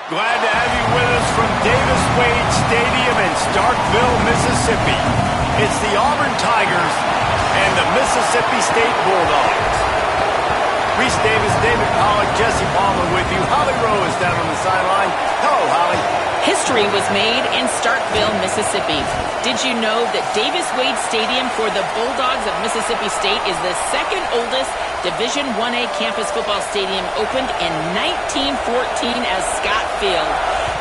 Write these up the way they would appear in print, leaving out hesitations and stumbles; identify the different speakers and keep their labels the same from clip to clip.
Speaker 1: Glad to have you with us from Davis Wade Stadium in Starkville, Mississippi. It's the Auburn Tigers and the Mississippi State Bulldogs. Reese Davis, David Pollack, Jesse Palmer with you. Holly Rowe is down on the sideline. Hello, Holly.
Speaker 2: History was made in Starkville, Mississippi. Did you know that Davis Wade Stadium for the Bulldogs of Mississippi State is the second oldest Division I-A campus football stadium, opened in 1914 as Scott Field?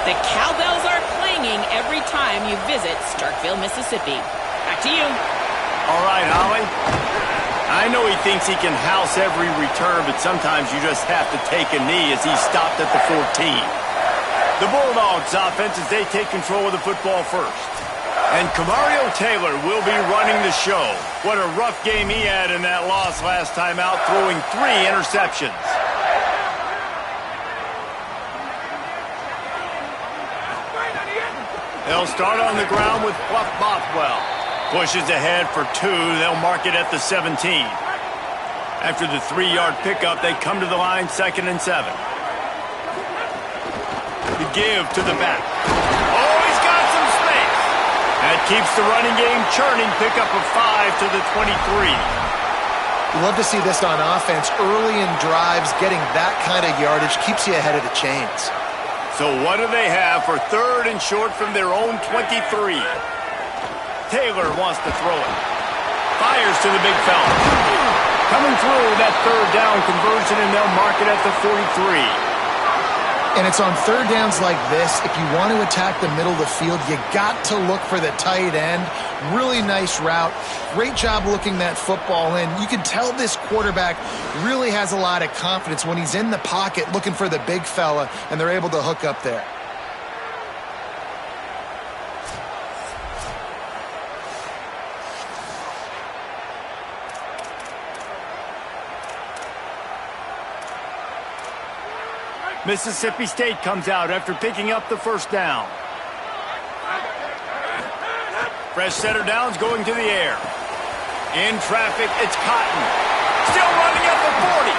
Speaker 2: The cowbells are clanging every time you visit Starkville, Mississippi. Back to you.
Speaker 1: All right, Holly. I know he thinks he can house every return, but sometimes you just have to take a knee as he stopped at the 14. The Bulldogs offense as they take control of the football first. And Kamario Taylor will be running the show. What a rough game he had in that loss last time out, throwing 3 interceptions. They'll start on the ground with Fluff Bothwell. Pushes ahead for 2. They'll mark it at the 17. After the 3-yard pickup, they come to the line, 2nd and 7. The give to the back. Oh, he's got some space. That keeps the running game churning. Pickup of 5 to the 23.
Speaker 3: You love to see this on offense. Early in drives, getting that kind of yardage keeps you ahead of the chains.
Speaker 1: So what do they have for 3rd and short from their own 23? Taylor wants to throw it. Fires to the big fella. Coming through that 3rd down conversion, and they'll mark it at the 43.
Speaker 3: And it's on 3rd downs like this. If you want to attack the middle of the field, you got to look for the tight end. Really nice route. Great job looking that football in. You can tell this quarterback really has a lot of confidence when he's in the pocket looking for the big fella, and they're able to hook up there.
Speaker 1: Mississippi State comes out after picking up the 1st down. Fresh set of downs going to the air. In traffic, it's Cotton. Still running at the 40.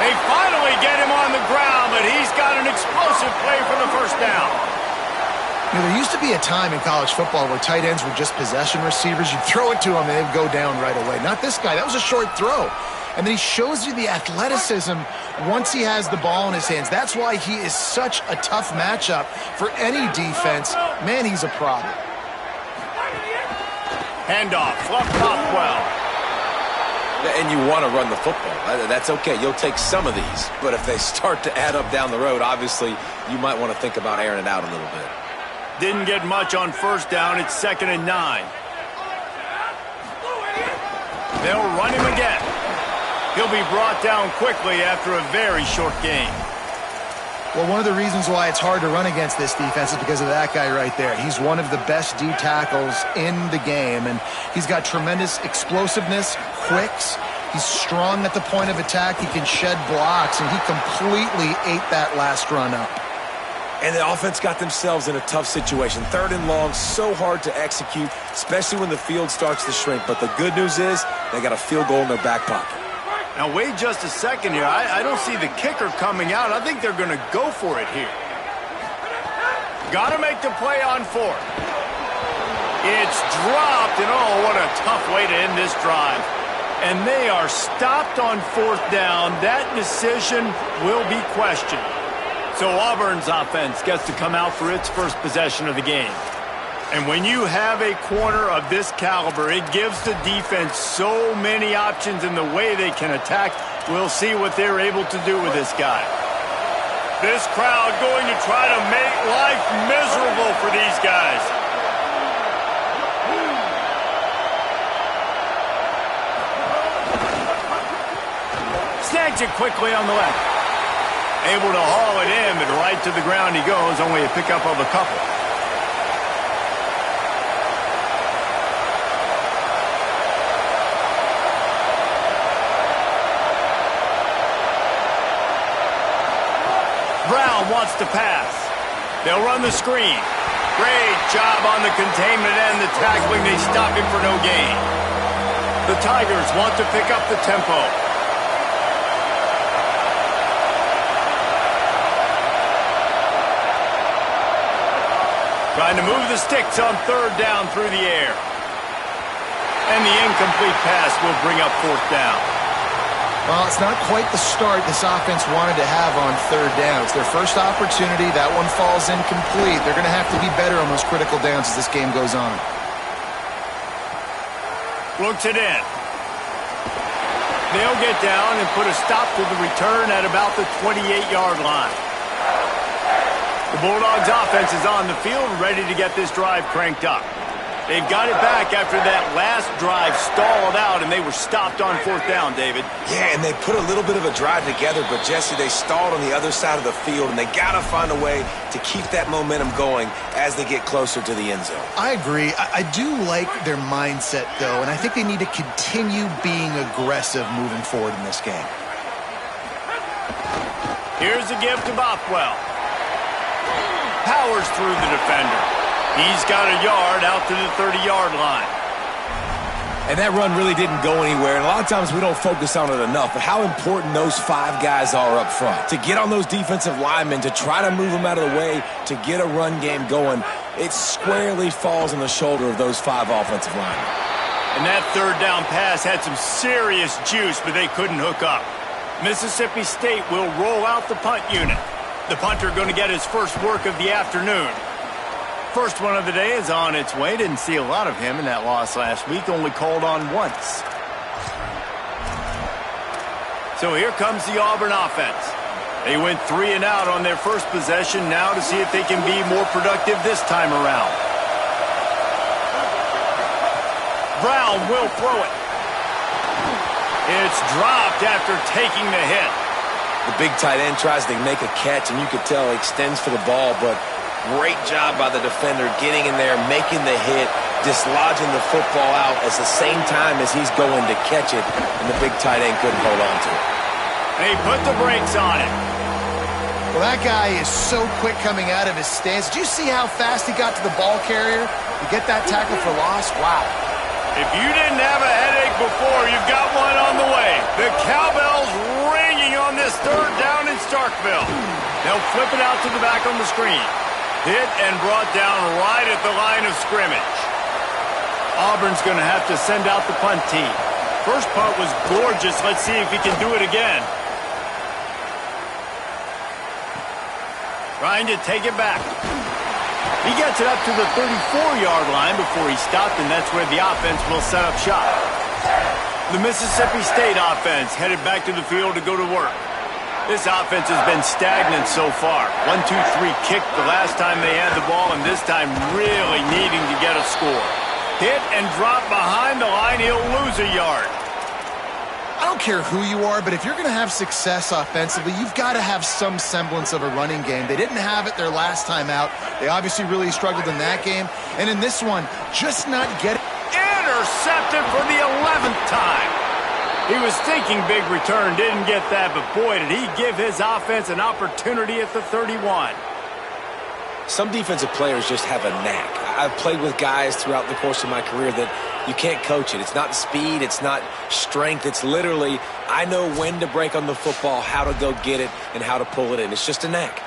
Speaker 1: They finally get him on the ground, but he's got an explosive play for the 1st down.
Speaker 3: You know, there used to be a time in college football where tight ends were just possession receivers. You'd throw it to them and they'd go down right away. Not this guy. That was a short throw. And then he shows you the athleticism once he has the ball in his hands. That's why he is such a tough matchup for any defense. Man, he's a problem.
Speaker 1: Handoff, Fluff Bothwell.
Speaker 4: And you want to run the football. That's okay. You'll take some of these. But if they start to add up down the road, obviously, you might want to think about airing it out a little bit.
Speaker 1: Didn't get much on 1st down. It's 2nd and 9. They'll run him again. He'll be brought down quickly after a very short game.
Speaker 3: Well, one of the reasons why it's hard to run against this defense is because of that guy right there. He's one of the best D tackles in the game, and he's got tremendous explosiveness, quicks. He's strong at the point of attack. He can shed blocks, and he completely ate that last run up.
Speaker 4: And the offense got themselves in a tough situation. 3rd and long, so hard to execute, especially when the field starts to shrink. But the good news is they got a field goal in their back pocket.
Speaker 1: Now, wait just a second here. I don't see the kicker coming out. I think they're going to go for it here. Got to make the play on 4th. It's dropped, and oh, what a tough way to end this drive. And they are stopped on 4th down. That decision will be questioned. So Auburn's offense gets to come out for its 1st possession of the game. And when you have a corner of this caliber, it gives the defense so many options in the way they can attack. We'll see what they're able to do with this guy. This crowd going to try to make life miserable for these guys. Snags it quickly on the left. Able to haul it in, but right to the ground he goes. Only a pickup of a couple. Brown wants to pass. They'll run the screen. Great job on the containment and the tackling. They stop him for no gain. The Tigers want to pick up the tempo. Trying to move the sticks on third down through the air. And the incomplete pass will bring up fourth down.
Speaker 3: Well, it's not quite the start this offense wanted to have on third down. It's their first opportunity. That one falls incomplete. They're going to have to be better on those critical downs as this game goes on.
Speaker 1: Looks it in. They'll get down and put a stop to the return at about the 28-yard line. The Bulldogs offense is on the field, ready to get this drive cranked up. They've got it back after that last drive stalled out, and they were stopped on fourth down, David.
Speaker 4: Yeah, and they put a little bit of a drive together, but, Jesse, they stalled on the other side of the field, and they got to find a way to keep that momentum going as they get closer to the end zone.
Speaker 3: I agree. I do like their mindset, though, and I think they need to continue being aggressive moving forward in this game.
Speaker 1: Here's the give to Bothwell. Powers through the defender. He's got a yard out to the 30-yard line.
Speaker 4: And that run really didn't go anywhere, and a lot of times we don't focus on it enough, but how important those five guys are up front. To get on those defensive linemen, to try to move them out of the way, to get a run game going, it squarely falls on the shoulder of those five offensive linemen.
Speaker 1: And that third down pass had some serious juice, but they couldn't hook up. Mississippi State will roll out the punt unit. The punter going to get his first work of the afternoon. First one of the day is on its way. Didn't see a lot of him in that loss last week. Only called on once. So here comes the Auburn offense. They went 3 and out on their first possession. Now to see if they can be more productive this time around. Brown will throw it. It's dropped after taking the hit.
Speaker 4: The big tight end tries to make a catch, and you could tell he extends for the ball, but great job by the defender getting in there, making the hit, dislodging the football out at the same time as he's going to catch it, and the big tight end couldn't hold on to it.
Speaker 1: They put the brakes on it.
Speaker 3: Well, that guy is so quick coming out of his stance. Did you see how fast he got to the ball carrier to get that tackle for loss? Wow.
Speaker 1: If you didn't have a headache before, you've got one on the way. The cowbell's ringing on this third down in Starkville. They'll flip it out to the back on the screen. Hit and brought down right at the line of scrimmage. Auburn's going to have to send out the punt team. First punt was gorgeous. Let's see if he can do it again. Trying to take it back. He gets it up to the 34-yard line before he stopped, and that's where the offense will set up shop. The Mississippi State offense headed back to the field to go to work. This offense has been stagnant so far. 1-2-3 kick the last time they had the ball, and this time really needing to get a score. Hit and drop behind the line, he'll lose a yard.
Speaker 3: I don't care who you are, but if you're going to have success offensively, you've got to have some semblance of a running game. They didn't have it their last time out. They obviously really struggled in that game. And in this one, just not getting...
Speaker 1: Intercepted for the 11th time. He was thinking big return, didn't get that, but boy, did he give his offense an opportunity at the 31.
Speaker 4: Some defensive players just have a knack. I've played with guys throughout the course of my career that you can't coach it. It's not speed, it's not strength. It's literally, I know when to break on the football, how to go get it, and how to pull it in. It's just a knack.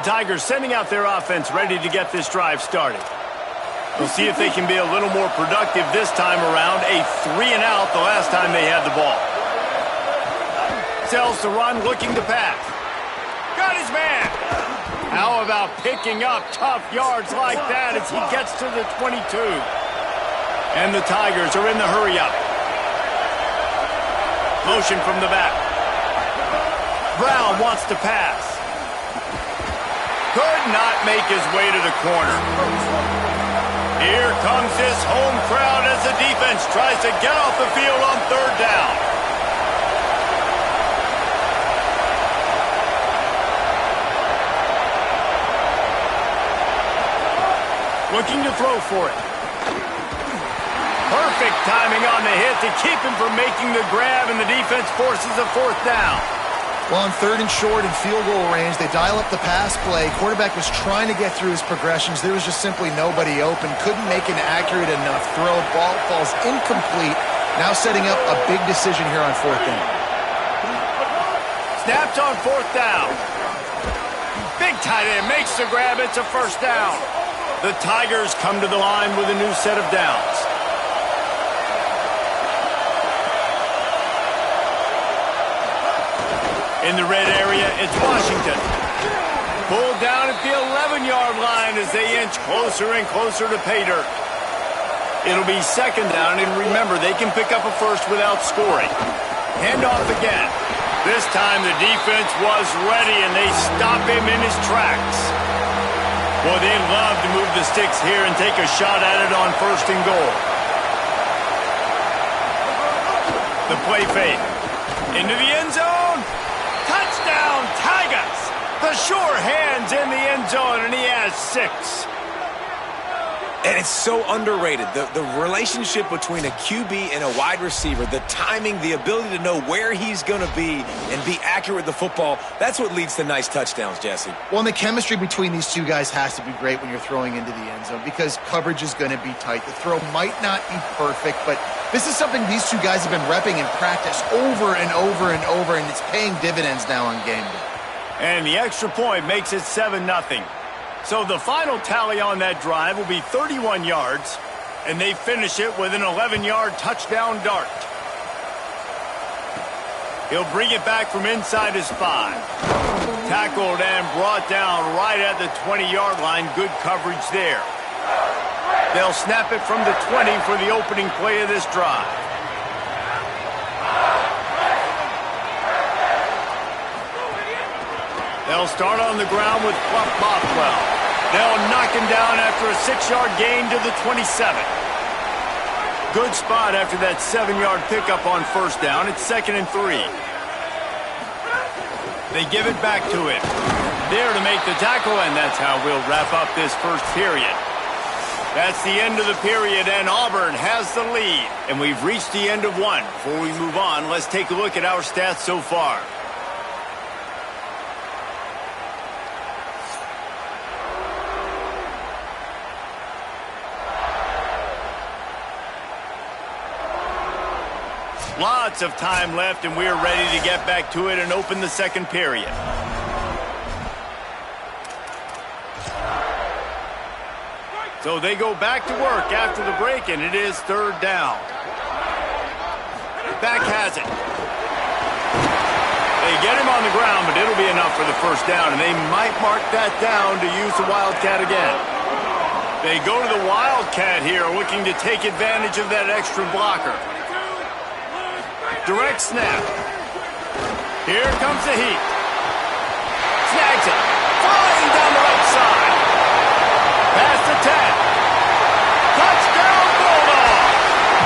Speaker 1: Tigers sending out their offense ready to get this drive started. We'll see if they can be a little more productive this time around. A 3 and out the last time they had the ball. Sells to run, looking to pass. Got his man. How about picking up tough yards like that as he gets to the 22? And the Tigers are in the hurry up. Motion from the back. Brown wants to pass. Could not make his way to the corner. Here comes this home crowd as the defense tries to get off the field on third down. Looking to throw for it. Perfect timing on the hit to keep him from making the grab, and the defense forces a fourth down.
Speaker 3: Well, on third and short and field goal range, they dial up the pass play. Quarterback was trying to get through his progressions. There was just simply nobody open. Couldn't make an accurate enough throw. Ball falls incomplete Now setting up a big decision here on 4th down.
Speaker 1: Snapped on 4th down. Big tight end makes the grab. It's a first down. The Tigers come to the line with a new set of downs. In the red area, it's Washington. Pulled down at the 11-yard line as they inch closer and closer to pay dirt. It'll be 2nd down, and remember, they can pick up a first without scoring. Handoff again. This time the defense was ready, and they stop him in his tracks. Well, they love to move the sticks here and take a shot at it on 1st and goal. The play fake. Into the end zone. Touchdown, Tigers! The sure hands in the end zone, and he has 6.
Speaker 4: And it's so underrated. The relationship between a QB and a wide receiver, the timing, the ability to know where he's going to be and be accurate with the football, that's what leads to nice touchdowns, Jesse.
Speaker 3: Well, and the chemistry between these two guys has to be great when you're throwing into the end zone because coverage is going to be tight. The throw might not be perfect, but this is something these two guys have been repping in practice over and over and over, and it's paying dividends now on game day.
Speaker 1: And the extra point makes it 7-0. So the final tally on that drive will be 31 yards, and they finish it with an 11-yard touchdown dart. He'll bring it back from inside his 5. Tackled and brought down right at the 20-yard line. Good coverage there. They'll snap it from the 20 for the opening play of this drive. They'll start on the ground with Fluff Bothwell. They'll knock him down after a 6-yard gain to the 27. Good spot after that 7-yard pickup on 1st down. It's 2nd and 3. They give it back to him. There to make the tackle, and that's how we'll wrap up this first period. That's the end of the period, and Auburn has the lead. And we've reached the end of one. Before we move on, let's take a look at our stats so far. Lots of time left, and we're ready to get back to it and open the second period. So they go back to work after the break, and it is 3rd down. Back has it. They get him on the ground, but it'll be enough for the 1st down, and they might mark that down to use the Wildcat again. They go to the Wildcat here, looking to take advantage of that extra blocker. Direct snap. Here comes the heat. Snags it. Flying down the right side. Past the 10. Touchdown Bulldog.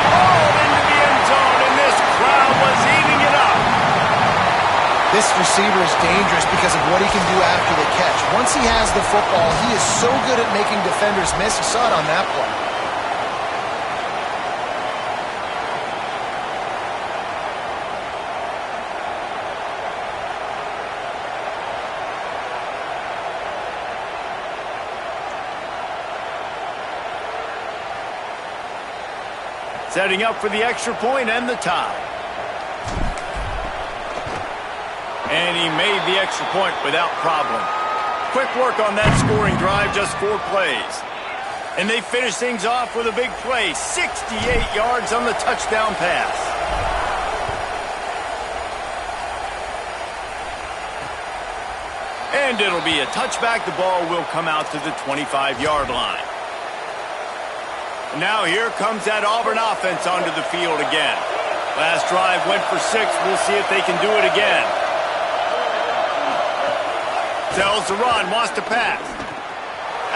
Speaker 1: Hauled into the end zone, and this crowd was eating it up.
Speaker 3: This receiver is dangerous because of what he can do after the catch. Once he has the football, he is so good at making defenders miss. You saw it on that play.
Speaker 1: Setting up for the extra point and the tie. And he made the extra point without problem. Quick work on that scoring drive, just 4 plays. And they finish things off with a big play, 68 yards on the touchdown pass. And it'll be a touchback. The ball will come out to the 25-yard line. Now here comes that Auburn offense onto the field again. Last drive went for 6. We'll see if they can do it again. Tells to run, wants to pass.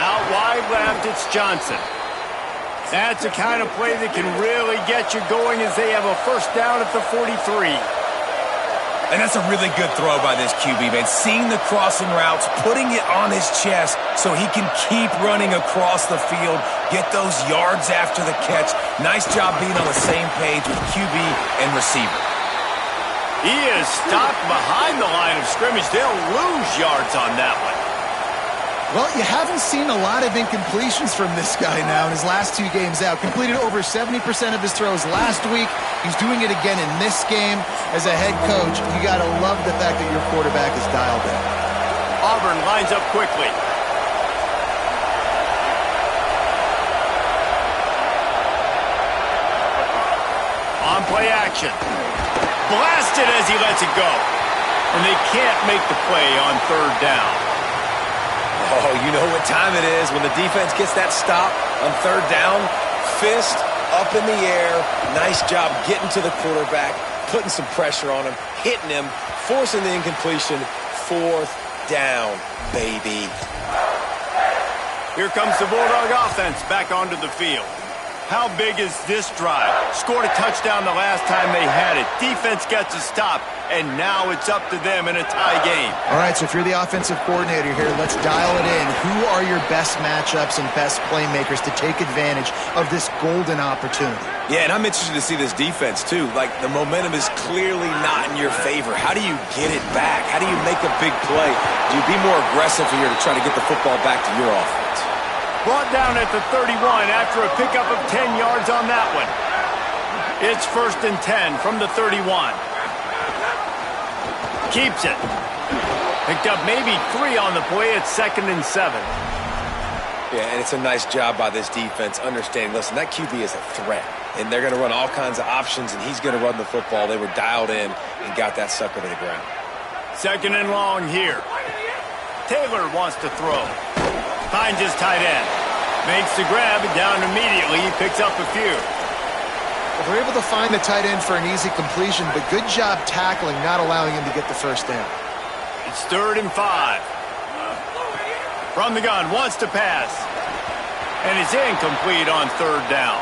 Speaker 1: Out wide left, it's Johnson. That's the kind of play that can really get you going as they have a 1st down at the 43.
Speaker 4: And that's a really good throw by this QB, man. Seeing the crossing routes, putting it on his chest so he can keep running across the field, get those yards after the catch. Nice job being on the same page with QB and receiver.
Speaker 1: He is stopped behind the line of scrimmage. They'll lose yards on that one.
Speaker 3: Well, you haven't seen a lot of incompletions from this guy now in his last 2 games out. Completed over 70% of his throws last week. He's doing it again in this game. As a head coach, you got to love the fact that your quarterback is dialed in.
Speaker 1: Auburn lines up quickly. On play action. Blasted as he lets it go. And they can't make the play on 3rd down.
Speaker 4: Oh, you know what time it is when the defense gets that stop on 3rd down. Fist up in the air. Nice job getting to the quarterback, putting some pressure on him, hitting him, forcing the incompletion. 4th down, baby.
Speaker 1: Here comes the Bulldog offense back onto the field. How big is this drive? Scored a touchdown the last time they had it. Defense gets a stop, and now it's up to them in a tie game.
Speaker 3: All right, so if you're the offensive coordinator here, let's dial it in. Who are your best matchups and best playmakers to take advantage of this golden opportunity?
Speaker 4: Yeah, and I'm interested to see this defense, too. Like, the momentum is clearly not in your favor. How do you get it back? How do you make a big play? Do you be more aggressive here to try to get the football back to your offense?
Speaker 1: Brought down at the 31 after a pickup of 10 yards on that one. It's 1st and 10 from the 31. Keeps it. Picked up maybe 3 on the play at 2nd and 7.
Speaker 4: Yeah, and it's a nice job by this defense understanding, listen, that QB is a threat. And they're going to run all kinds of options, and he's going to run the football. They were dialed in and got that sucker to the ground.
Speaker 1: 2nd and long here. Taylor wants to throw. Finds his tight end. Makes the grab and down immediately. He picks up a few.
Speaker 3: Well, they're able to find the tight end for an easy completion, but good job tackling, not allowing him to get the 1st down.
Speaker 1: It's 3rd and 5. From the gun, wants to pass. And it's incomplete on 3rd down.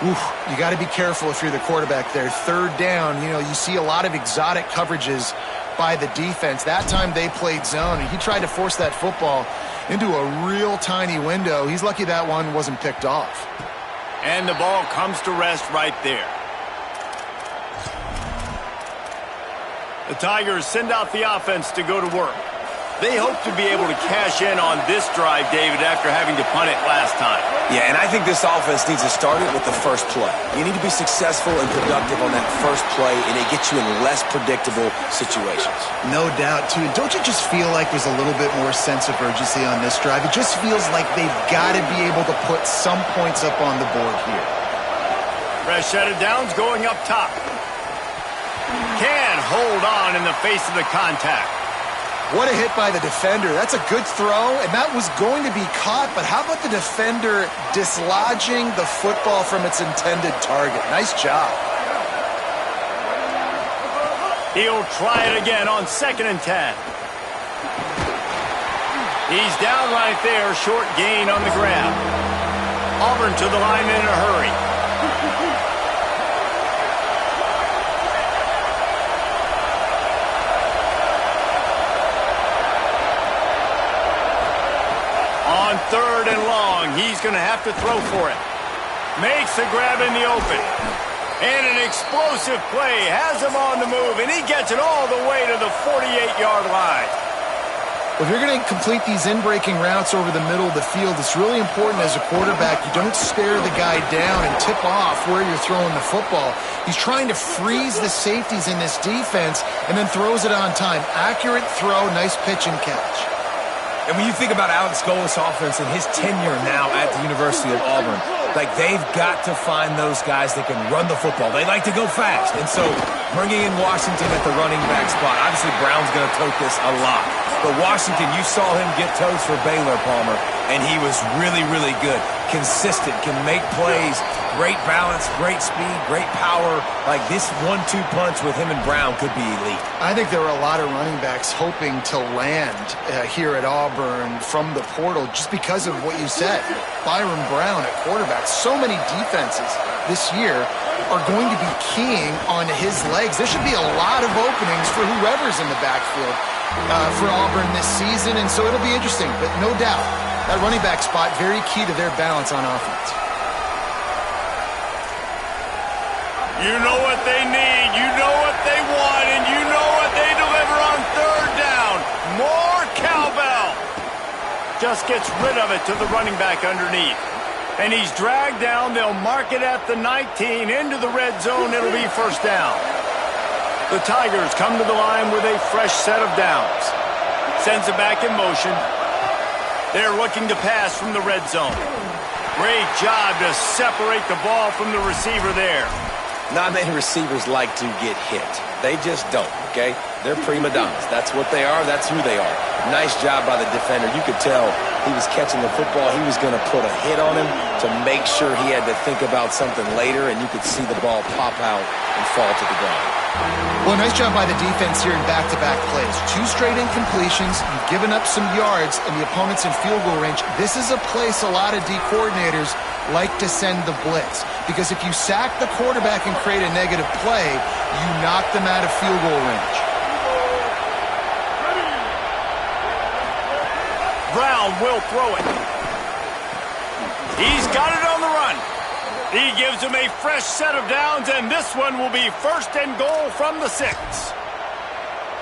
Speaker 3: Oof, you got to be careful if you're the quarterback there. 3rd down, you see a lot of exotic coverages by the defense. That time they played zone, and he tried to force that football into a real tiny window. He's lucky that one wasn't picked off.
Speaker 1: And the ball comes to rest right there. The Tigers send out the offense to go to work. They hope to be able to cash in on this drive, David, after having to punt it last time.
Speaker 4: Yeah, and I think this offense needs to start it with the first play. You need to be successful and productive on that first play, and it gets you in less predictable situations.
Speaker 3: No doubt, too. Don't you just feel like there's a little bit more sense of urgency on this drive? It just feels like they've got to be able to put some points up on the board here.
Speaker 1: Fresh set of downs going up top. Can hold on in the face of the contact.
Speaker 3: What a hit by the defender. That's a good throw, and that was going to be caught, but how about the defender dislodging the football from its intended target? Nice job.
Speaker 1: He'll try it again on 2nd and 10. He's down right there, short gain on the grab. Auburn to the line in a hurry. On 3rd and long, he's going to have to throw for it. Makes the grab in the open. And an explosive play has him on the move, and he gets it all the way to the 48-yard line.
Speaker 3: Well, if you're going to complete these in-breaking routes over the middle of the field, it's really important as a quarterback you don't stare the guy down and tip off where you're throwing the football. He's trying to freeze the safeties in this defense and then throws it on time. Accurate throw, nice pitch and catch.
Speaker 4: And when you think about Alex Golis' offense and his tenure now at the University of Auburn, like they've got to find those guys that can run the football. They like to go fast. And so bringing in Washington at the running back spot, obviously Brown's going to tote this a lot. But Washington, you saw him get toes for Baylor, Palmer, and he was really, really good. Consistent, can make plays, great balance, great speed, great power. Like this 1-2 punch with him and Brown could be elite.
Speaker 3: I think there were a lot of running backs hoping to land here at Auburn from the portal just because of what you said. Byron Brown at quarterback. So many defenses this year are going to be keying on his legs. There should be a lot of openings for whoever's in the backfield for Auburn this season, and so it'll be interesting. But no doubt, that running back spot very key to their balance on offense.
Speaker 1: You know what they need, you know what they want, and you know what they deliver on 3rd down. More cowbell. just gets rid of it to the running back underneath. And he's dragged down. They'll mark it at the 19 into the red zone. It'll be first down. The Tigers come to the line with a fresh set of downs. Sends it back in motion. They're looking to pass from the red zone. Great job to separate the ball from the receiver there.
Speaker 4: Not many receivers like to get hit. They just don't, okay? They're prima donnas. That's what they are. That's who they are. Nice job by the defender. You could tell he was catching the football. He was going to put a hit on him to make sure he had to think about something later, and you could see the ball pop out and fall to the ground.
Speaker 3: Well, nice job by the defense here in back-to-back plays. 2 straight incompletions. You've given up some yards, and the opponent's in field goal range. This is a place a lot of D coordinators like to send the blitz, because if you sack the quarterback and create a negative play, you knock them out of field goal range.
Speaker 1: Brown will throw it. He's got it on the run. He gives him a fresh set of downs, and this one will be first and goal from the 6.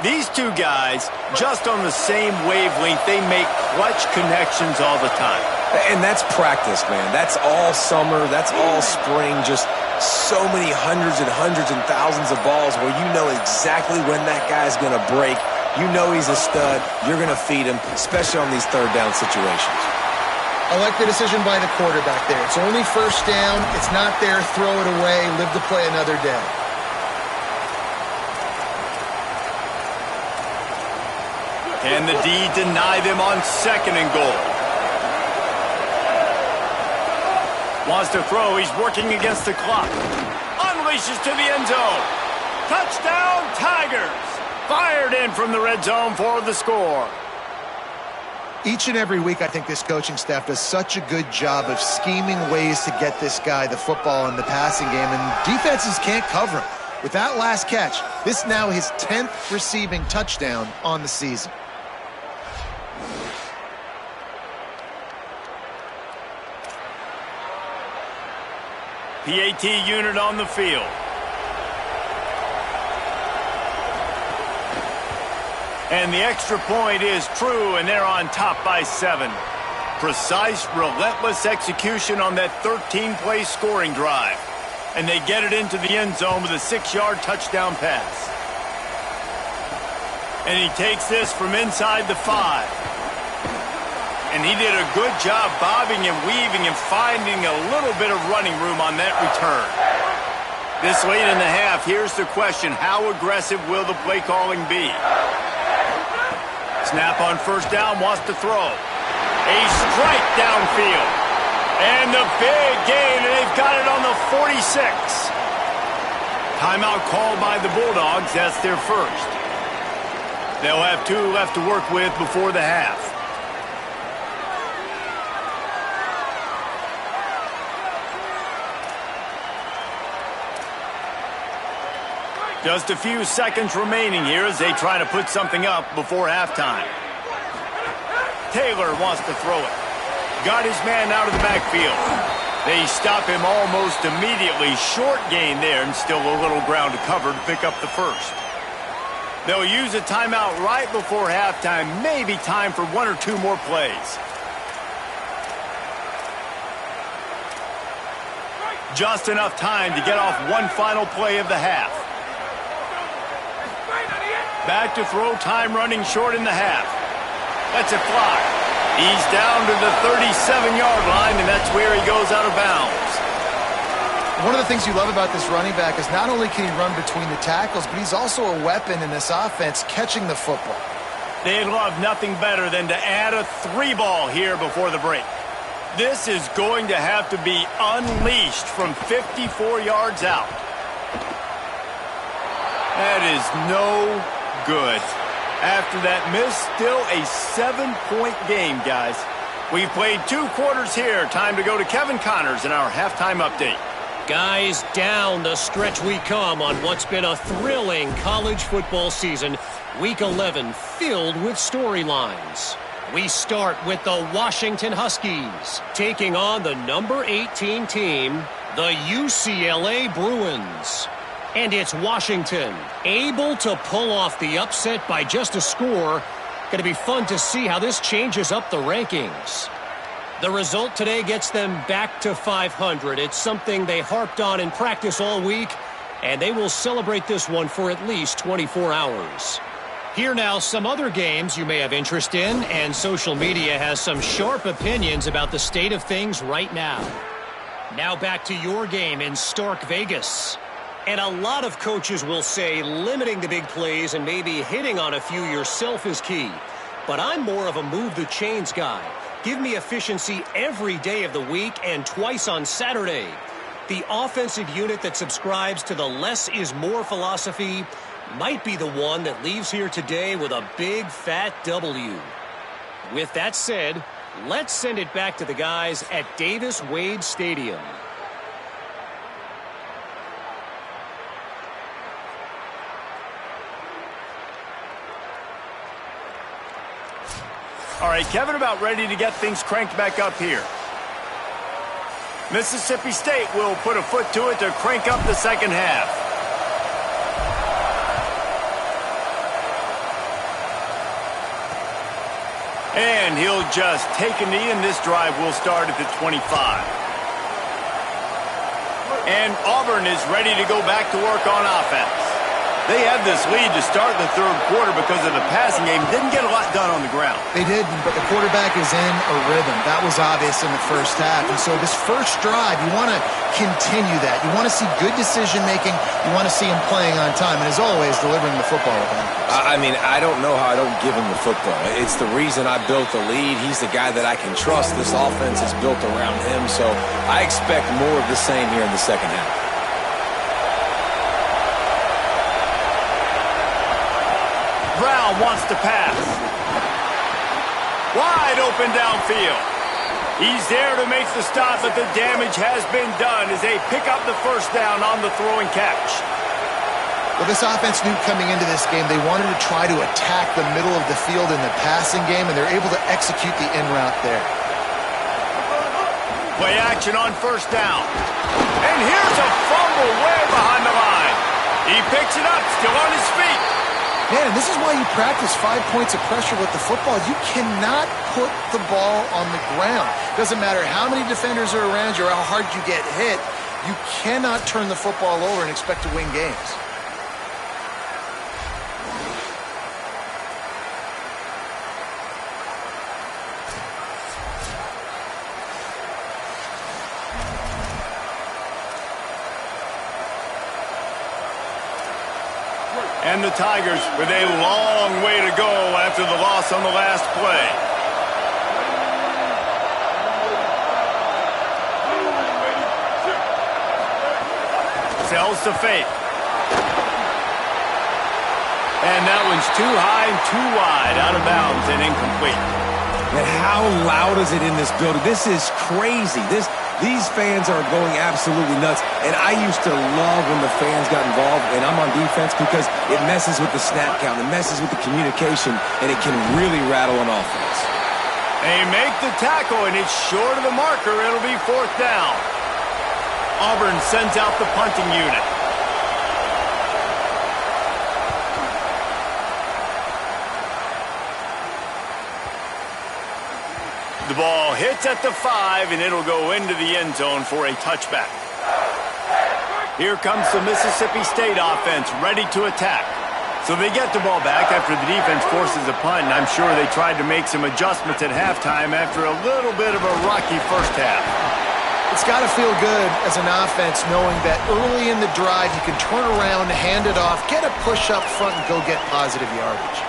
Speaker 1: These two guys, just on the same wavelength, they make clutch connections all the time.
Speaker 4: And that's practice, man. That's all summer. That's all spring. Just so many hundreds and thousands of balls where you know exactly when that guy's going to break. You know he's a stud. You're going to feed him, especially on these third down situations.
Speaker 3: I like the decision by the quarterback there. It's only first down. It's not there. Throw it away. Live to play another day.
Speaker 1: Can the D deny them on second and goal? Wants to throw. He's working against the clock. Unleashes to the end zone. Touchdown, Tigers. Fired in from the red zone for the score.
Speaker 3: Each and every week, I think this coaching staff does such a good job of scheming ways to get this guy the football in the passing game, and defenses can't cover him. With that last catch, this is now his 10th receiving touchdown on the season.
Speaker 1: PAT unit on the field. And the extra point is true, and they're on top by 7. Precise, relentless execution on that 13-play scoring drive. And they get it into the end zone with a 6-yard touchdown pass. And he takes this from inside the 5. And he did a good job bobbing and weaving and finding a little bit of running room on that return. This late in the half, here's the question: how aggressive will the play calling be? Snap on first down, wants to throw. A strike downfield. And the big gain, and they've got it on the 46. Timeout called by the Bulldogs. That's their first. They'll have 2 left to work with before the half. Just a few seconds remaining here as they try to put something up before halftime. Taylor wants to throw it. Got his man out of the backfield. They stop him almost immediately. Short gain there, and still a little ground to cover to pick up the first. They'll use a timeout right before halftime. Maybe time for 1 or 2 more plays. Just enough time to get off one final play of the half. Back to throw, time running short in the half. Lets it fly. He's down to the 37-yard line, and that's where he goes out of bounds.
Speaker 3: One of the things you love about this running back is not only can he run between the tackles, but he's also a weapon in this offense catching the football.
Speaker 1: They'd love nothing better than to add a 3-ball here before the break. This is going to have to be unleashed from 54 yards out. That is no good. After that miss, still a 7-point game, guys. We've played 2 quarters here. Time to go to Kevin Connors in our halftime update.
Speaker 5: Guys, down the stretch we come on what's been a thrilling college football season. Week 11 filled with storylines. We start with the Washington Huskies taking on the number 18 team, the UCLA Bruins. And it's Washington able to pull off the upset by just a score, Going to be fun to see how this changes up the rankings. The result today gets them back to 500. It's something they harped on in practice all week, and they will celebrate this one for at least 24 hours. Here now, some other games you may have interest in, and social media has some sharp opinions about the state of things right now. Now back to your game in Stark Vegas. And a lot of coaches will say limiting the big plays and maybe hitting on a few yourself is key. But I'm more of a move the chains guy. Give me efficiency every day of the week and twice on Saturday. The offensive unit that subscribes to the less is more philosophy might be the one that leaves here today with a big fat W. With that said, let's send it back to the guys at Davis Wade Stadium.
Speaker 1: All right, Kevin, about ready to get things cranked back up here. Mississippi State will put a foot to it to crank up the second half. And he'll just take a knee, and this drive will start at the 25. And Auburn is ready to go back to work on offense. They had this lead to start the third quarter because of the passing game. Didn't get a lot done on the ground.
Speaker 3: They didn't, but the quarterback is in a rhythm. That was obvious in the first half. And so this first drive, you want to continue that. You want to see good decision-making. You want to see him playing on time. And as always, delivering the football.
Speaker 4: I mean, I don't know how I don't give him the football. It's the reason I built the lead. He's the guy that I can trust. This offense is built around him. So I expect more of the same here in the second half.
Speaker 1: Brown wants to pass. Wide open downfield. He's there to make the stop, but the damage has been done as they pick up the first down on the throwing catch.
Speaker 3: Well, this offense knew coming into this game they wanted to try to attack the middle of the field in the passing game, and they're able to execute the in route there.
Speaker 1: Play action on first down. And here's a fumble way behind the line. He picks it up, still on his feet.
Speaker 3: Man, this is why you practice 5 points of pressure with the football. You cannot put the ball on the ground. Doesn't matter how many defenders are around you or how hard you get hit. You cannot turn the football over and expect to win games.
Speaker 1: And the Tigers with a long way to go after the loss on the last play. Sells to fake. And that one's too high and too wide, out of bounds and incomplete.
Speaker 4: And how loud is it in this building? This is crazy. These fans are going absolutely nuts. And I used to love when the fans got involved, and I'm on defense because it messes with the snap count, it messes with the communication, and it can really rattle an offense.
Speaker 1: They make the tackle, and it's short of the marker. It'll be fourth down. Auburn sends out the punting unit. The ball hits at the 5, and it'll go into the end zone for a touchback. Here comes the Mississippi State offense, ready to attack. So they get the ball back after the defense forces a punt, and I'm sure they tried to make some adjustments at halftime after a little bit of a rocky first half.
Speaker 3: It's got to feel good as an offense knowing that early in the drive you can turn around, hand it off, get a push up front, and go get positive yardage.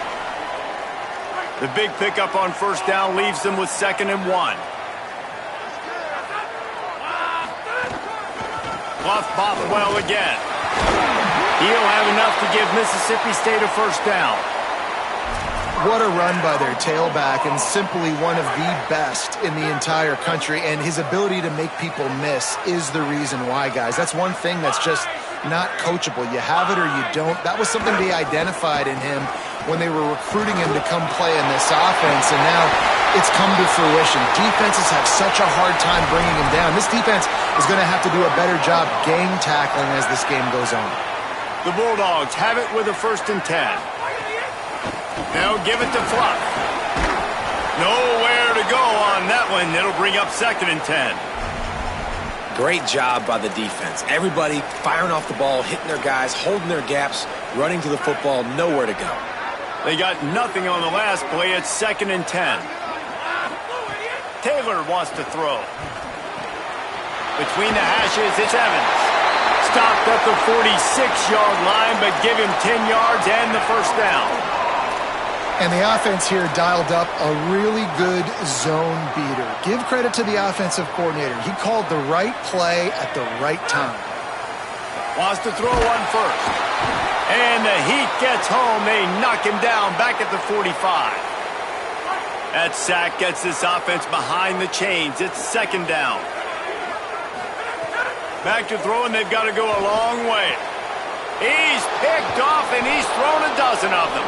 Speaker 1: The big pickup on first down leaves them with 2nd and 1. Bluff Bothwell again. He'll have enough to give Mississippi State a first down.
Speaker 3: What a run by their tailback, and simply one of the best in the entire country. And his ability to make people miss is the reason why, guys. That's one thing that's just not coachable. You have it or you don't. That was something they identified in him when they were recruiting him to come play in this offense, and now it's come to fruition. Defenses have such a hard time bringing him down. This defense is going to have to do a better job game tackling as this game goes on.
Speaker 1: The Bulldogs have it with a 1st and 10. They'll give it to Fluff. Nowhere to go on that one. It'll bring up 2nd and 10.
Speaker 4: Great job by the defense. Everybody firing off the ball, hitting their guys, holding their gaps, running to the football, nowhere to go.
Speaker 1: They got nothing on the last play. It's 2nd and 10. Taylor wants to throw. Between the hashes, it's Evans. Stopped at the 46-yard line, but give him 10 yards and the first down.
Speaker 3: And the offense here dialed up a really good zone beater. Give credit to the offensive coordinator. He called the right play at the right time.
Speaker 1: Wants to throw one first. And the Heat gets home. They knock him down back at the 45. That sack gets this offense behind the chains. It's 2nd down. Back to throwing. They've got to go a long way. He's picked off, and he's thrown a dozen of them.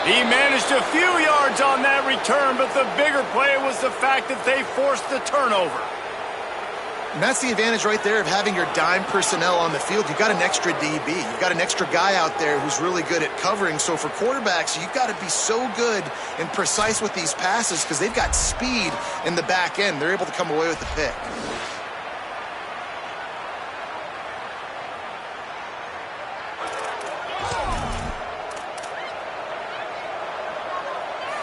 Speaker 1: He managed a few yards on that return, but the bigger play was the fact that they forced the turnover.
Speaker 3: And that's the advantage right there of having your dime personnel on the field. You've got an extra DB. You've got an extra guy out there who's really good at covering. So for quarterbacks, you've got to be so good and precise with these passes because they've got speed in the back end. They're able to come away with the pick.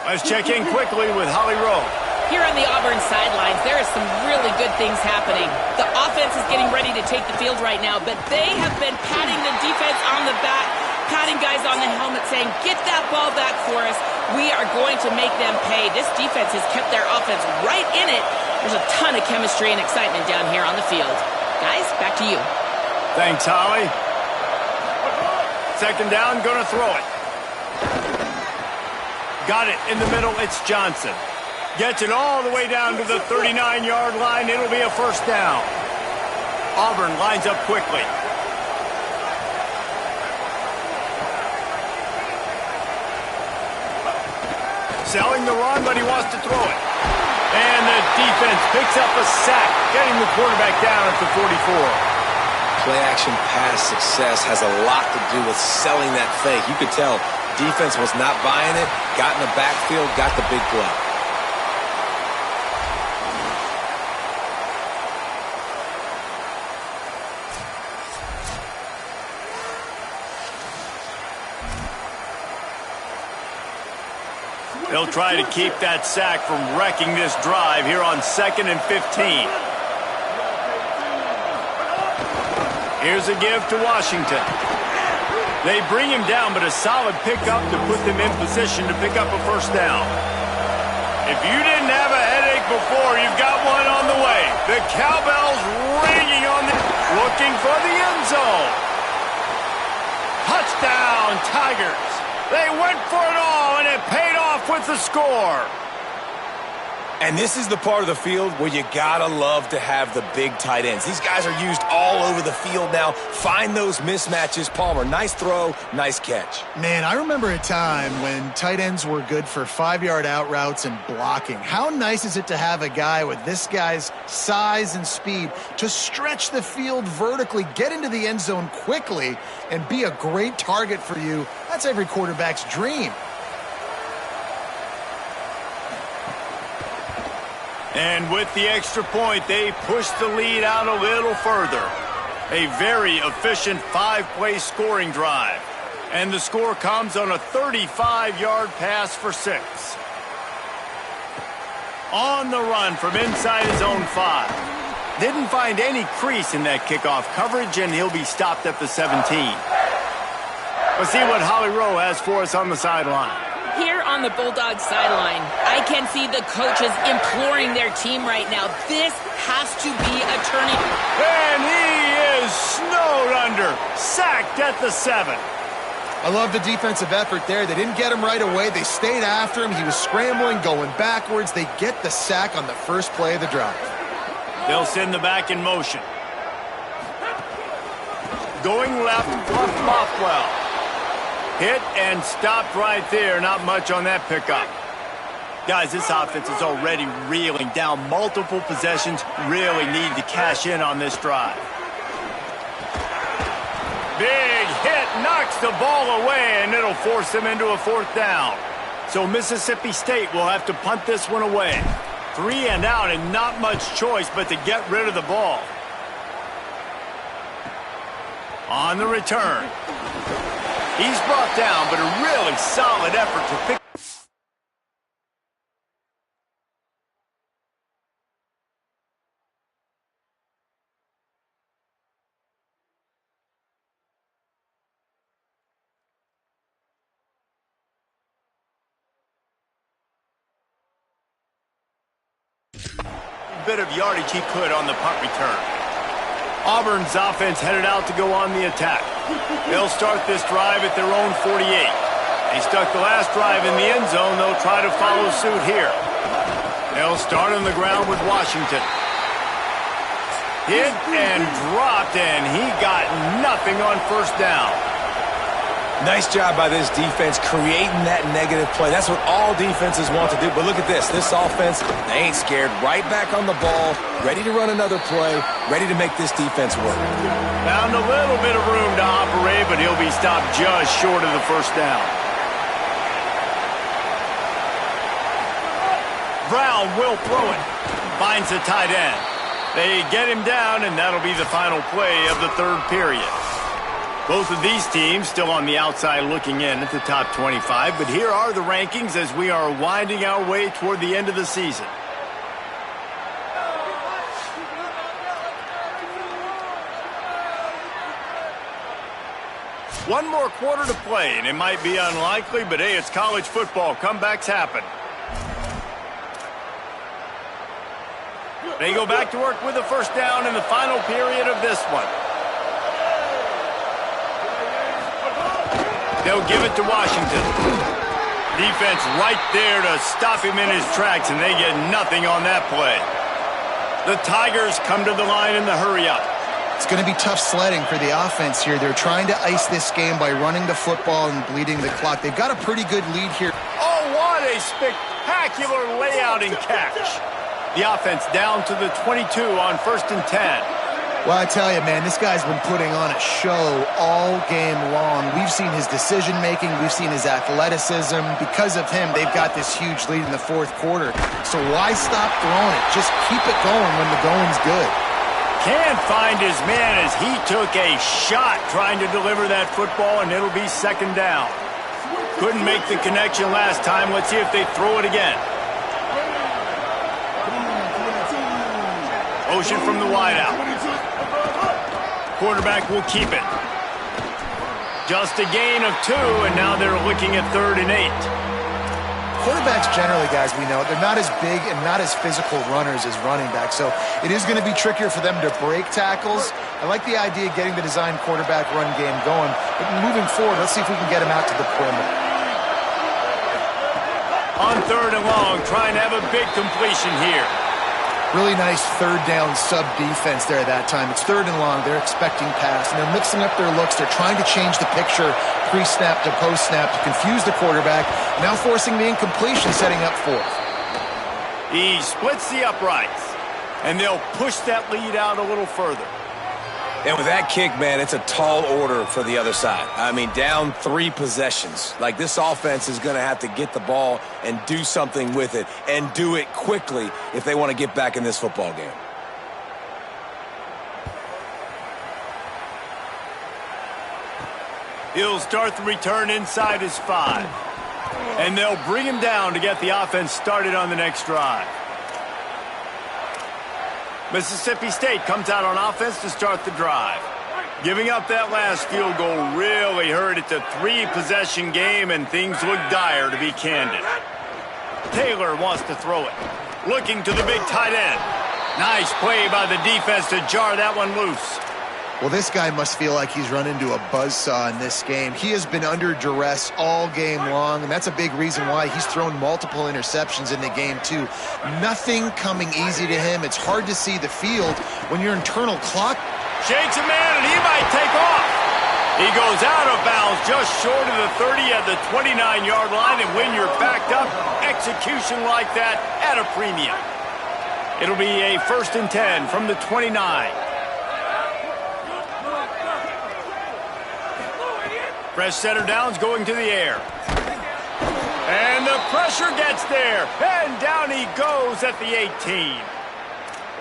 Speaker 1: Let's check in quickly with Holly Rowe.
Speaker 2: Here on the Auburn sidelines, there is some really good things happening. The offense is getting ready to take the field right now, but they have been patting the defense on the back, patting guys on the helmet, saying, get that ball back for us. We are going to make them pay. This defense has kept their offense right in it. There's a ton of chemistry and excitement down here on the field. Guys, back to you.
Speaker 1: Thanks, Holly. 2nd down, going to throw it. Got it in the middle. It's Johnson. Gets it all the way down to the 39-yard line. It'll be a first down. Auburn lines up quickly. Selling the run, but he wants to throw it. And the defense picks up a sack, getting the quarterback down at the 44.
Speaker 4: Play-action pass success has a lot to do with selling that fake. You could tell defense was not buying it, got in the backfield, got the big play.
Speaker 1: They'll try to keep that sack from wrecking this drive here on 2nd and 15. Here's a give to Washington. They bring him down, but a solid pickup to put them in position to pick up a first down. If you didn't have a headache before, you've got one on the way. The cowbell's ringing on the... looking for the end zone. Touchdown, Tigers. They went for it all, and it paid off with the score.
Speaker 4: And this is the part of the field where you gotta love to have the big tight ends. These guys are used all over the field now. Find those mismatches. Palmer, nice throw, nice catch.
Speaker 3: Man, I remember a time when tight ends were good for 5-yard out routes and blocking. How nice is it to have a guy with this guy's size and speed to stretch the field vertically, get into the end zone quickly, and be a great target for you? That's every quarterback's dream.
Speaker 1: And with the extra point, they push the lead out a little further. A very efficient 5-play scoring drive. And the score comes on a 35-yard pass for 6. On the run from inside his own 5. Didn't find any crease in that kickoff coverage, and he'll be stopped at the 17. Let's see what Holly Rowe has for us on the sideline.
Speaker 2: Here on the Bulldogs sideline, I can see the coaches imploring their team right now. This has to be a turning.
Speaker 1: And he is snowed under, sacked at the 7.
Speaker 3: I love the defensive effort there. They didn't get him right away. They stayed after him. He was scrambling, going backwards. They get the sack on the first play of the drive.
Speaker 1: They'll send the back in motion. Going left, Fluff Bothwell. Hit and stopped right there. Not much on that pickup. Guys, this offense is already reeling down multiple possessions. Really need to cash in on this drive. Big hit, knocks the ball away, and it'll force them into a 4th down. So Mississippi State will have to punt this one away. 3 and out and not much choice but to get rid of the ball. On the return. He's brought down, but a really solid effort to pick. Bit of yardage he could on the punt return. Auburn's offense headed out to go on the attack. They'll start this drive at their own 48. They stuck the last drive in the end zone. They'll try to follow suit here. They'll start on the ground with Washington. Hit and dropped, and he got nothing on first down.
Speaker 4: Nice job by this defense creating that negative play. That's what all defenses want to do. But look at this. This offense, they ain't scared. Right back on the ball, ready to run another play, ready to make this defense work.
Speaker 1: Found a little bit of room to operate, but he'll be stopped just short of the first down. Brown will throw it. Finds the tight end. They get him down, and that'll be the final play of the third period. Both of these teams still on the outside looking in at the top 25, but here are the rankings as we are winding our way toward the end of the season. One more quarter to play, and it might be unlikely, but hey, it's college football. Comebacks happen. They go back to work with the first down in the final period of this one. They'll give it to Washington. Defense right there to stop him in his tracks, and they get nothing on that play. The Tigers come to the line in the hurry-up.
Speaker 3: It's going to be tough sledding for the offense here. They're trying to ice this game by running the football and bleeding the clock. They've got a pretty good lead here.
Speaker 1: Oh, what a spectacular layout and catch. The offense down to the 22 on 1st and 10.
Speaker 3: Well, I tell you, man, this guy's been putting on a show all game long. We've seen his decision-making. We've seen his athleticism. Because of him, they've got this huge lead in the fourth quarter. So why stop throwing it? Just keep it going when the going's good.
Speaker 1: Can't find his man as he took a shot trying to deliver that football, and it'll be second down. Couldn't make the connection last time. Let's see if they throw it again. Motion from the wideout. Quarterback will keep it. Just a gain of 2, and now they're looking at 3rd and 8.
Speaker 3: Quarterbacks generally, guys, we know, they're not as big and not as physical runners as running backs, so it is going to be trickier for them to break tackles. I like the idea of getting the design quarterback run game going, but moving forward, let's see if we can get him out to the perimeter.
Speaker 1: On 3rd and long, trying to have a big completion here.
Speaker 3: Really nice third down sub defense there that time. It's 3rd and long. They're expecting pass, and they're mixing up their looks. They're trying to change the picture pre-snap to post-snap to confuse the quarterback, now forcing the incompletion, setting up 4th.
Speaker 1: He splits the uprights, and they'll push that lead out a little further.
Speaker 4: And with that kick, man, it's a tall order for the other side. I mean, down 3 possessions. Like, this offense is going to have to get the ball and do something with it, and do it quickly if they want to get back in this football game.
Speaker 1: He'll start the return inside his 5. And they'll bring him down to get the offense started on the next drive. Mississippi State comes out on offense to start the drive. Giving up that last field goal really hurt. It's a 3-possession game, and things look dire, to be candid. Taylor wants to throw it. Looking to the big tight end. Nice play by the defense to jar that one loose.
Speaker 3: Well, this guy must feel like he's run into a buzzsaw in this game. He has been under duress all game long, and that's a big reason why he's thrown multiple interceptions in the game, too. Nothing coming easy to him. It's hard to see the field when your internal clock
Speaker 1: shakes a man, and he might take off. He goes out of bounds just short of the 30 at the 29-yard line, and when you're backed up, execution like that at a premium. It'll be a 1st and 10 from the 29. Fresh center downs going to the air. And the pressure gets there. And down he goes at the 18.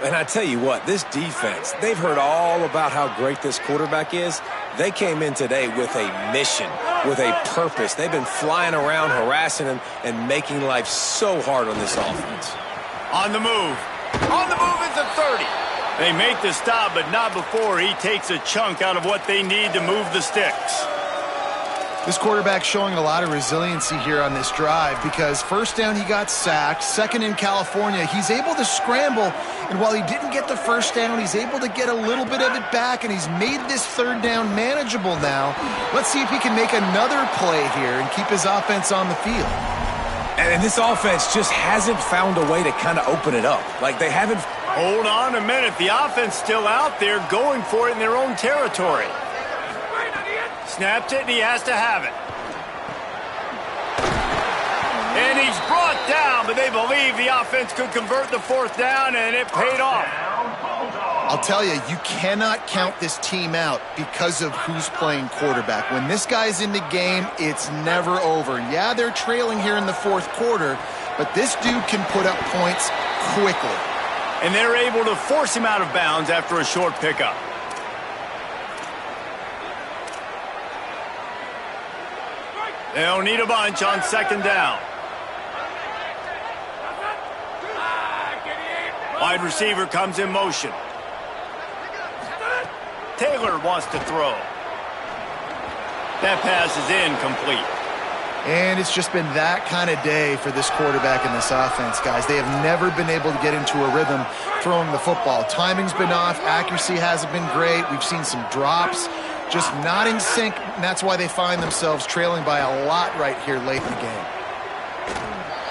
Speaker 4: And I tell you what, this defense, they've heard all about how great this quarterback is. They came in today with a mission, with a purpose. They've been flying around, harassing him, and making life so hard on this offense.
Speaker 1: On the move. On the move is the 30. They make the stop, but not before he takes a chunk out of what they need to move the sticks.
Speaker 3: This quarterback showing a lot of resiliency here on this drive because first down he got sacked, second in California, he's able to scramble, and while he didn't get the first down, he's able to get a little bit of it back, and he's made this third down manageable now. Let's see if he can make another play here and keep his offense on the field.
Speaker 4: And this offense just hasn't found a way to kind of open it up. Like they haven't...
Speaker 1: Hold on a minute. The offense still out there going for it in their own territory. Snapped it, and he has to have it. And he's brought down, but they believe the offense could convert the fourth down, and it paid off.
Speaker 3: I'll tell you, you cannot count this team out because of who's playing quarterback. When this guy's in the game, it's never over. Yeah, they're trailing here in the fourth quarter, but this dude can put up points quickly.
Speaker 1: And they're able to force him out of bounds after a short pickup. They'll need a bunch on second down. Wide receiver comes in motion. Taylor wants to throw. That pass is incomplete.
Speaker 3: And it's just been that kind of day for this quarterback and this offense, guys. They have never been able to get into a rhythm throwing the football. Timing's been off. Accuracy hasn't been great. We've seen some drops. Just not in sync, and that's why they find themselves trailing by a lot right here late in the game.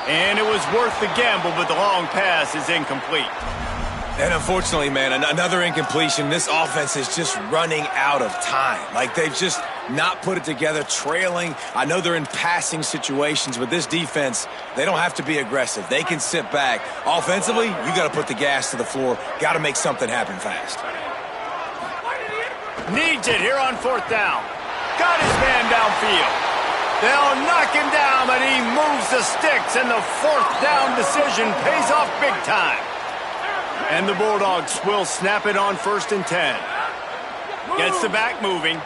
Speaker 1: And it was worth the gamble, but the long pass is incomplete.
Speaker 4: And unfortunately, man, another incompletion. This offense is just running out of time. Like they've just not put it together, trailing. I know they're in passing situations, but this defense, they don't have to be aggressive. They can sit back. Offensively, you got to put the gas to the floor. Got to make something happen fast.
Speaker 1: Needs it here on fourth down. Got his man downfield. They'll knock him down, but he moves the sticks, and the fourth down decision pays off big time. And the Bulldogs will snap it on 1st and 10. Gets the back moving.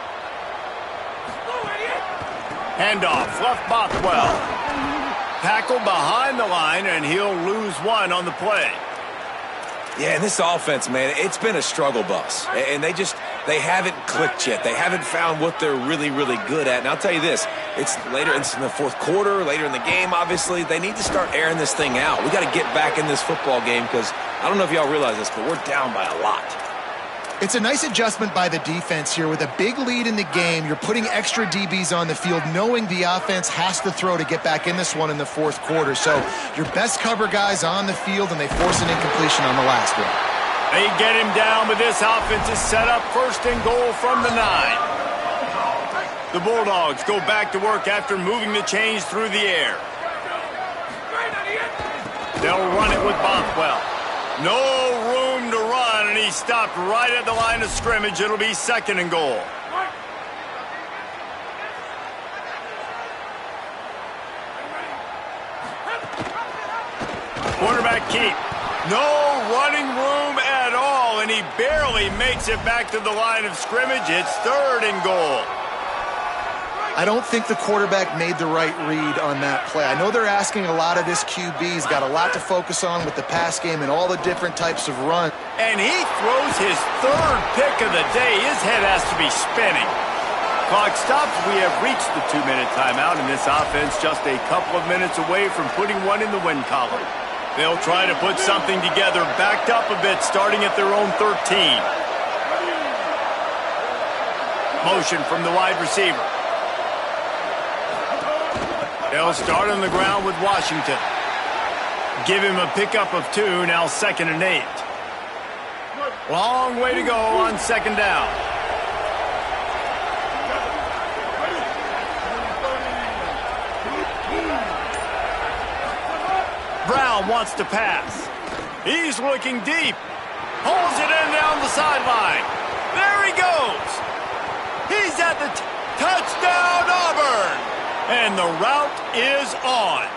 Speaker 1: Handoff, left Bothwell. Tackled behind the line, and he'll lose one on the play.
Speaker 4: Yeah, and this offense, man, it's been a struggle bus. And they haven't clicked yet. They haven't found what they're really, really good at. And I'll tell you this, it's in the fourth quarter, later in the game, obviously. They need to start airing this thing out. We got to get back in this football game because I don't know if y'all realize this, but we're down by a lot.
Speaker 3: It's a nice adjustment by the defense here. With a big lead in the game, you're putting extra DBs on the field, knowing the offense has to throw to get back in this one in the fourth quarter. So your best cover guys on the field, and they force an incompletion on the last one.
Speaker 1: They get him down, but this offense is set up 1st and goal from the 9. The Bulldogs go back to work after moving the chains through the air. They'll run it with Bothwell. No room to run, and he stopped right at the line of scrimmage. It'll be 2nd and goal. Quarterback keep. No running room at all, and he barely makes it back to the line of scrimmage. It's 3rd and goal.
Speaker 3: I don't think the quarterback made the right read on that play. I know they're asking a lot of this QB. He's got a lot to focus on with the pass game and all the different types of runs.
Speaker 1: And he throws his 3rd pick of the day. His head has to be spinning. Clock stops. We have reached the 2-minute timeout, and this offense just a couple of minutes away from putting one in the win column. They'll try to put something together, backed up a bit, starting at their own 13. Motion from the wide receiver. They'll start on the ground with Washington. Give him a pickup of 2, now 2nd and 8. Long way to go on 2nd down. Brown wants to pass. He's looking deep. Pulls it in down the sideline. There he goes. He's at the touchdown, Auburn. And the route is on.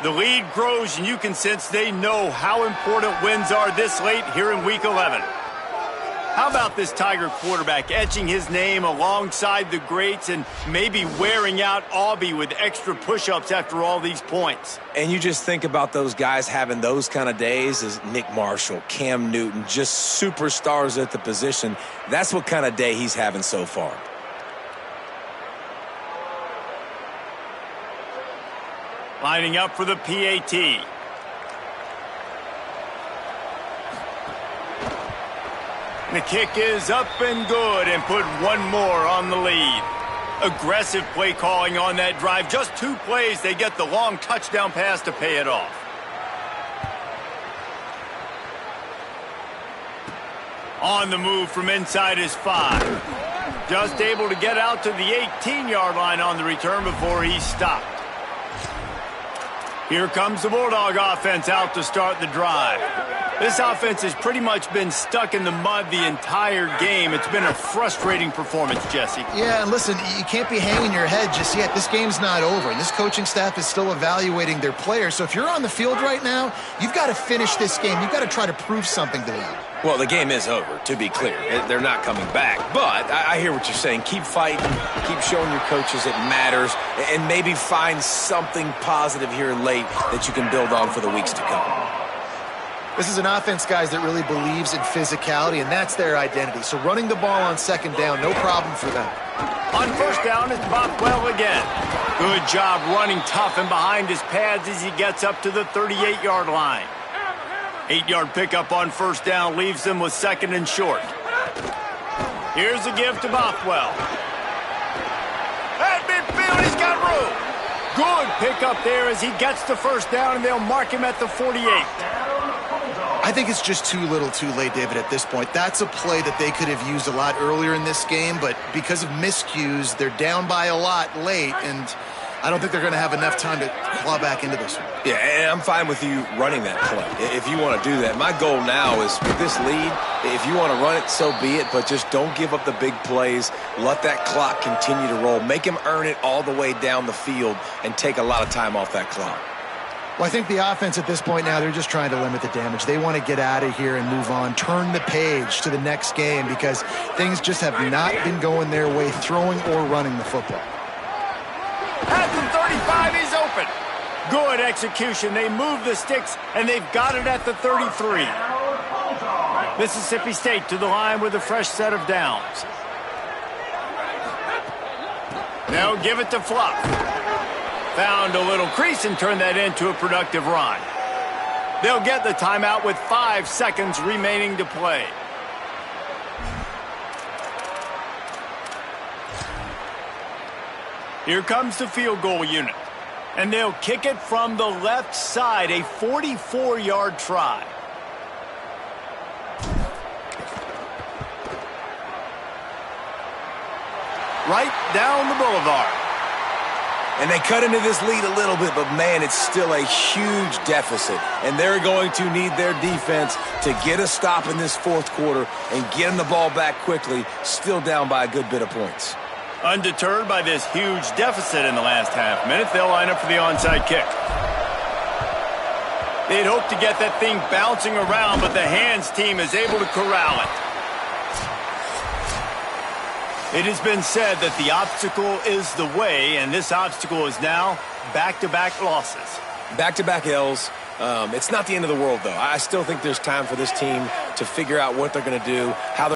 Speaker 1: The lead grows, and you can sense they know how important wins are this late here in Week 11. How about this Tiger quarterback etching his name alongside the greats and maybe wearing out Aubie with extra push-ups after all these points?
Speaker 4: And you just think about those guys having those kind of days as Nick Marshall, Cam Newton, just superstars at the position. That's what kind of day he's having so far.
Speaker 1: Lining up for the PAT. The kick is up and good and put one more on the lead. Aggressive play calling on that drive. Just 2 plays, they get the long touchdown pass to pay it off. On the move from inside his 5. Just able to get out to the 18-yard line on the return before he stopped. Here comes the Bulldog offense out to start the drive. This offense has pretty much been stuck in the mud the entire game. It's been a frustrating performance, Jesse.
Speaker 3: Yeah, and listen, you can't be hanging your head just yet. This game's not over, and this coaching staff is still evaluating their players. So if you're on the field right now, you've got to finish this game. You've got to try to prove something to them.
Speaker 4: Well, the game is over, to be clear. They're not coming back. But I hear what you're saying. Keep fighting. Keep showing your coaches it matters. And maybe find something positive here late that you can build on for the weeks to come.
Speaker 3: This is an offense, guys, that really believes in physicality, and that's their identity. So running the ball on second down, no problem for them.
Speaker 1: On first down, it's Bothwell again. Good job running tough and behind his pads as he gets up to the 38-yard line. 8-yard pickup on first down leaves them with second and short. Here's a give to Bothwell. At midfield, he's got room. Good pickup there as he gets to first down, and they'll mark him at the 48.
Speaker 3: I think it's just too little too late, David, at this point. That's a play that they could have used a lot earlier in this game, but because of miscues, they're down by a lot late, and I don't think they're going to have enough time to claw back into this one.
Speaker 4: Yeah, and I'm fine with you running that play if you want to do that. My goal now is with this lead, if you want to run it, so be it, but just don't give up the big plays. Let that clock continue to roll. Make him earn it all the way down the field and take a lot of time off that clock.
Speaker 3: Well, I think the offense at this point now, they're just trying to limit the damage. They want to get out of here and move on, turn the page to the next game because things just have not been going their way, throwing or running the football.
Speaker 1: At the 35, he's open. Good execution. They move the sticks, and they've got it at the 33. Mississippi State to the line with a fresh set of downs. Now give it to Fluff. Found a little crease and turned that into a productive run. They'll get the timeout with 5 seconds remaining to play. Here comes the field goal unit. And they'll kick it from the left side, a 44-yard try. Right down the boulevard.
Speaker 4: And they cut into this lead a little bit, but, man, it's still a huge deficit. And they're going to need their defense to get a stop in this fourth quarter and get them the ball back quickly, still down by a good bit of points.
Speaker 1: Undeterred by this huge deficit in the last half minute, they'll line up for the onside kick. They'd hope to get that thing bouncing around, but the hands team is able to corral it. It has been said that the obstacle is the way, and this obstacle is now back-to-back losses.
Speaker 4: Back-to-back L's. It's not the end of the world, though. I still think there's time for this team to figure out what they're going to do, how they're